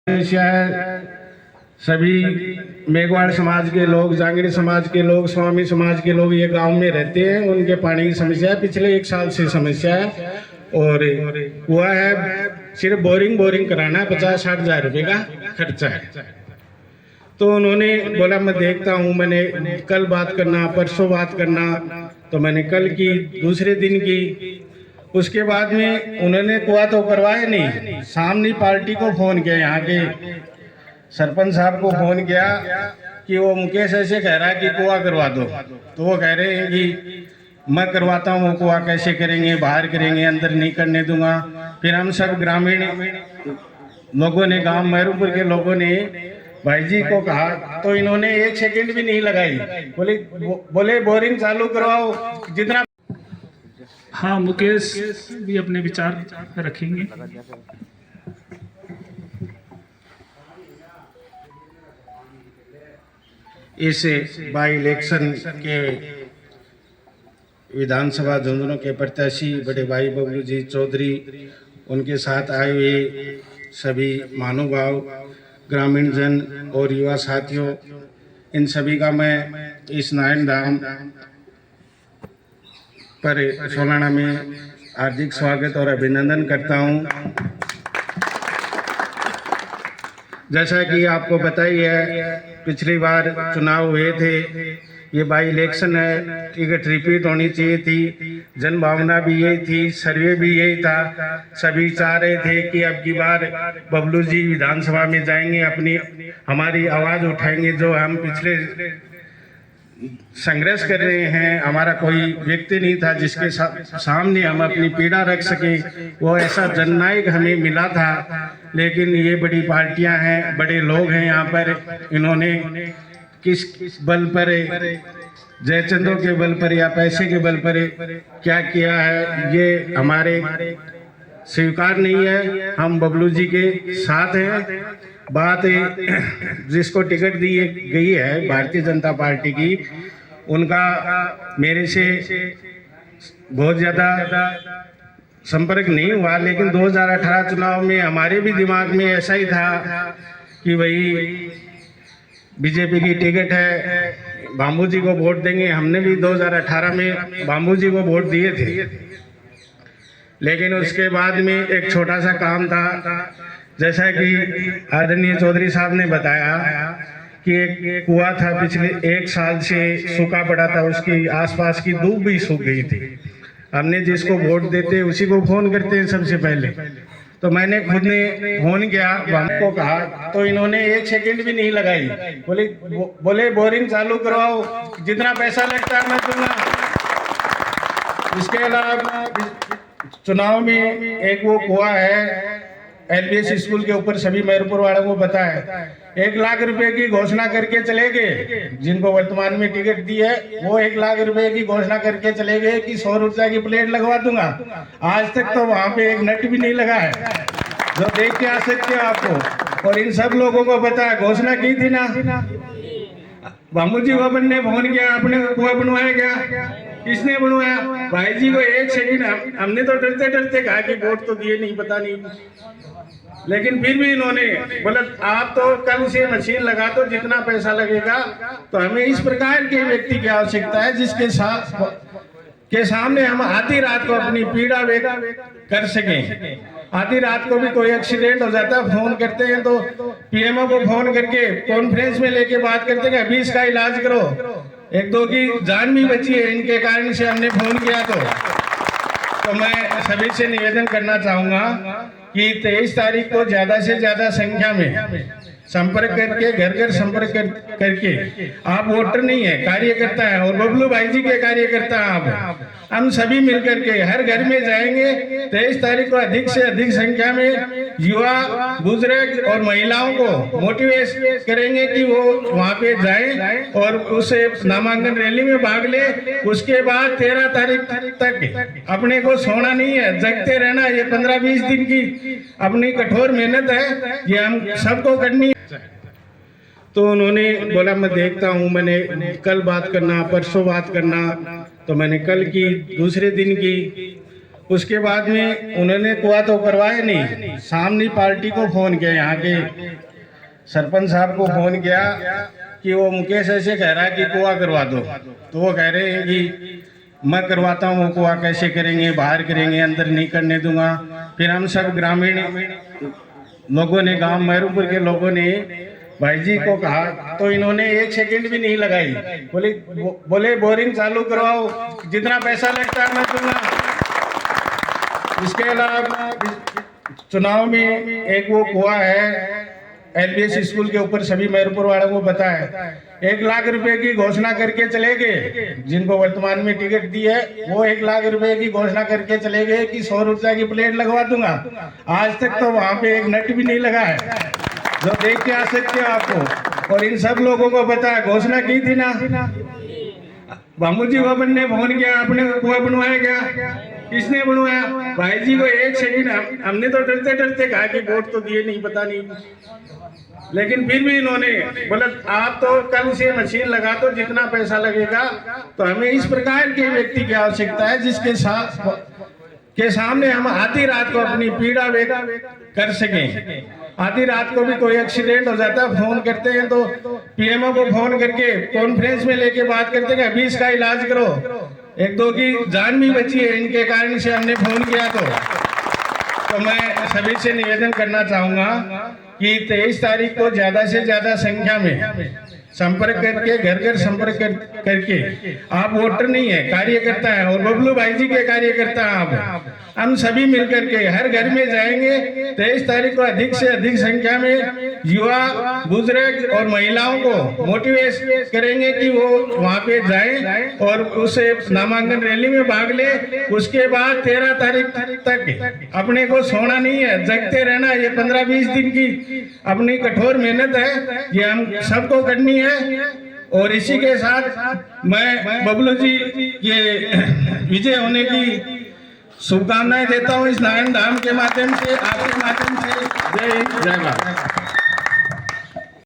शायद सभी मेघवाड़ समाज के लोग, जांगड़ी समाज के लोग, स्वामी समाज के लोग ये गांव में रहते हैं। उनके पानी की समस्या है, पिछले 1 साल से समस्या है। और हुआ है सिर्फ बोरिंग कराना है, 50-60 हज़ार रुपये का खर्चा है। तो उन्होंने बोला मैं देखता हूँ, मैंने कल बात करना, परसों बात करना, तो मैंने कल की, दूसरे दिन की। उसके बाद में उन्होंने कुआ तो करवाया नहीं। सामने पार्टी को फोन किया, यहाँ के सरपंच साहब को फोन किया कि वो मुकेश ऐसे कह रहा है कि कुआ करवा दो। तो वो कह रहे हैं कि मैं करवाता हूँ, वो कुआ कैसे करेंगे, बाहर करेंगे, अंदर नहीं करने दूंगा। फिर हम सब ग्रामीण लोगों ने, गांव मैरूपुर के लोगों ने भाई जी को कहा, तो इन्होंने 1 सेकंड भी नहीं लगाई। बोले बोरिंग चालू करवाओ जितना। हाँ, मुकेश भी अपने विचार रखेंगे। इस बाई इलेक्शन के विधानसभा झुंझुनू के प्रत्याशी बड़े भाई बबलू जी चौधरी, उनके साथ आए हुए सभी महानुभाव, ग्रामीण जन और युवा साथियों, इन सभी का मैं इस नारायण धाम पर सोलाना में हार्दिक स्वागत और अभिनंदन करता हूं। जैसा कि आपको पता ही है, पिछली बार चुनाव हुए थे, ये बाई इलेक्शन है, टिकट रिपीट होनी चाहिए थी। जन भावना भी यही थी, सर्वे भी यही था। सभी चाह रहे थे कि अब की बार बबलू जी विधानसभा में जाएंगे, अपनी हमारी आवाज़ उठाएंगे। जो हम पिछले संघर्ष कर रहे हैं, हमारा कोई व्यक्ति नहीं था जिसके सामने हम अपनी पीड़ा रख सके। वो ऐसा जननायक हमें मिला था। लेकिन ये बड़ी पार्टियां हैं, बड़े लोग हैं यहाँ पर, इन्होंने किस बल पर, जयचंदों के बल पर या पैसे के बल पर क्या किया है, ये हमारे स्वीकार नहीं है। हम बबलू जी के साथ हैं। बात जिसको टिकट दी गई है भारतीय जनता पार्टी की, उनका मेरे से बहुत ज़्यादा संपर्क नहीं हुआ। लेकिन 2018 चुनाव में हमारे भी दिमाग में ऐसा ही था कि भाई बीजेपी की टिकट है, बाबू जी को वोट देंगे। हमने भी 2018 में बाबू जी को वोट दिए थे। लेकिन उसके बाद में एक छोटा सा काम था, जैसा कि आदरणीय चौधरी साहब ने बताया कि एक कुआ था, पिछले 1 साल से सूखा पड़ा था, उसकी आसपास की दूब भी सूख गई थी। हमने जिसको वोट देते उसी को फोन करते हैं सबसे पहले। तो मैंने खुद ने फोन किया, हमको कहा, तो इन्होंने 1 सेकंड भी नहीं लगाई। बोले बोरिंग चालू करवाओ, जितना पैसा लगता है मैं दूंगा। इसके अलावा चुनाव में एक वो कुआ है LBS स्कूल के ऊपर, सभी मैरूपुर वालों को पता है। 1 लाख रुपए की घोषणा करके चले गए। जिनको वर्तमान में टिकट दी है वो 1 लाख रुपए की घोषणा करके चले गए कि 100 रुपए की प्लेट लगवा दूंगा। आज तक तो वहां पे एक नट भी नहीं लगा है, जो देख के आ सकते हो आपको। और इन सब लोगों को पता है, घोषणा की थी ना, बाबू जी को अपन ने फोन किया, अपने कुआ बनवाया क्या, किसने बनवाया? भाई जी को 1 सेकंड हमने तो डरते डरते कहा कि वोट तो दिए नहीं, पता नहीं। लेकिन फिर भी इन्होंने बोला आप तो कल से मशीन लगा दो, जितना पैसा लगेगा। तो हमें इस प्रकार के व्यक्ति की आवश्यकता है जिसके साथ के सामने हम आधी रात को अपनी पीड़ा व्यक्त कर सकें। आधी रात को भी कोई एक्सीडेंट हो जाता है, फोन करते हैं तो PMO को फोन करके कॉन्फ्रेंस में लेके बात करते हैं, अभी इसका इलाज करो। 1-2 की जान भी बची है इनके कारण से हमने फोन किया। तो मैं सभी से निवेदन करना चाहूंगा कि 23 तारीख को ज्यादा से ज्यादा संख्या में संपर्क करके, घर घर संपर्क करके, आप वोटर नहीं है, कार्यकर्ता है, और बबलू भाई जी के कार्यकर्ता आप, हम सभी मिलकर के हर घर में जाएंगे। 23 तारीख को अधिक से अधिक संख्या में युवा, बुजुर्ग और महिलाओं को मोटिवेट करेंगे कि वो वहाँ पे जाएं और उस नामांकन रैली में भाग ले। उसके बाद 13 तारीख तक अपने को सोना नहीं है, जगते रहना। ये 15-20 दिन की अपनी कठोर मेहनत है, ये हम सबको करनी। तो उन्होंने बोला मैं देखता हूँ, मैंने कल बात करना, परसों बात करना, तो मैंने कल की, दूसरे दिन की। उसके बाद में उन्होंने कुआ तो करवाया नहीं, सामने पार्टी को फोन किया, यहाँ के सरपंच साहब को फोन किया कि वो मुकेश ऐसे कह रहा है कि कुआ करवा दो। तो वो कह रहे हैं कि मैं करवाता हूँ, वो कुआ कैसे करेंगे, बाहर करेंगे, अंदर नहीं करने दूंगा। फिर हम सब ग्रामीण लोगों ने, गांव मैरूपुर के लोगों ने भाई जी को कहा, तो इन्होंने 1 सेकंड भी नहीं लगाई, बोले बोरिंग चालू करवाओ, जितना पैसा लगता है मैं दूंगा। इसके अलावा चुनाव में एक वो कुआ है LBS स्कूल के ऊपर, सभी मैरूपुर वालों को पता है, 1 लाख रुपए की घोषणा करके चले गए। जिनको वर्तमान में टिकट दी है वो 1 लाख रुपए की घोषणा करके चले गए कि 100 रुपए की प्लेट लगवा दूंगा। आज तक तो वहां पे एक नट भी नहीं लगा है, जो देख के आ सकते हो आपको। और इन सब लोगों को पता है, घोषणा की थी ना, बाबू जी बाबन ने फोन किया, आपने कुआ बनवाया क्या, किसने बनवाया? भाई जी को 1 सेकंड हमने तो डरते डरते कहा कि वोट तो दिए नहीं, पता नहीं, लेकिन फिर भी इन्होंने बोला आप तो कल से मशीन लगा दो, जितना पैसा लगेगा। तो हमें इस प्रकार के व्यक्ति की आवश्यकता है जिसके साथ के सामने हम आधी रात को अपनी पीड़ा व्यक्त कर सकें। आधी रात को भी कोई एक्सीडेंट हो जाता है, फोन करते हैं तो PMO को फोन करके कॉन्फ्रेंस में लेके बात करते हैं, अभी इसका इलाज करो। 1-2 की जान भी बची है इनके कारण से हमने फोन किया। तो मैं सभी से निवेदन करना चाहूंगा कि 23 तारीख को ज्यादा से ज्यादा संख्या में संपर्क करके, घर घर संपर्क करके, आप वोटर नहीं है, कार्यकर्ता है, और बबलू भाई जी के कार्यकर्ता हैं आप। हम सभी मिलकर के हर घर में जाएंगे। 23 तारीख को अधिक से अधिक संख्या में युवा, बुजुर्ग और महिलाओं को मोटिवेट करेंगे कि वो वहाँ पे जाएं और उस नामांकन रैली में भाग ले। उसके बाद 13 तारीख तक अपने को सोना नहीं है, जगते रहना। ये 15-20 दिन की अपनी कठोर मेहनत है, ये हम सबको करनी है। और इसी के साथ मैं बबलू जी के विजय होने की शुभकामनाएं देता हूं इस नारायण धाम के माध्यम से, आपके माध्यम से। जय हिंद, जय भारत।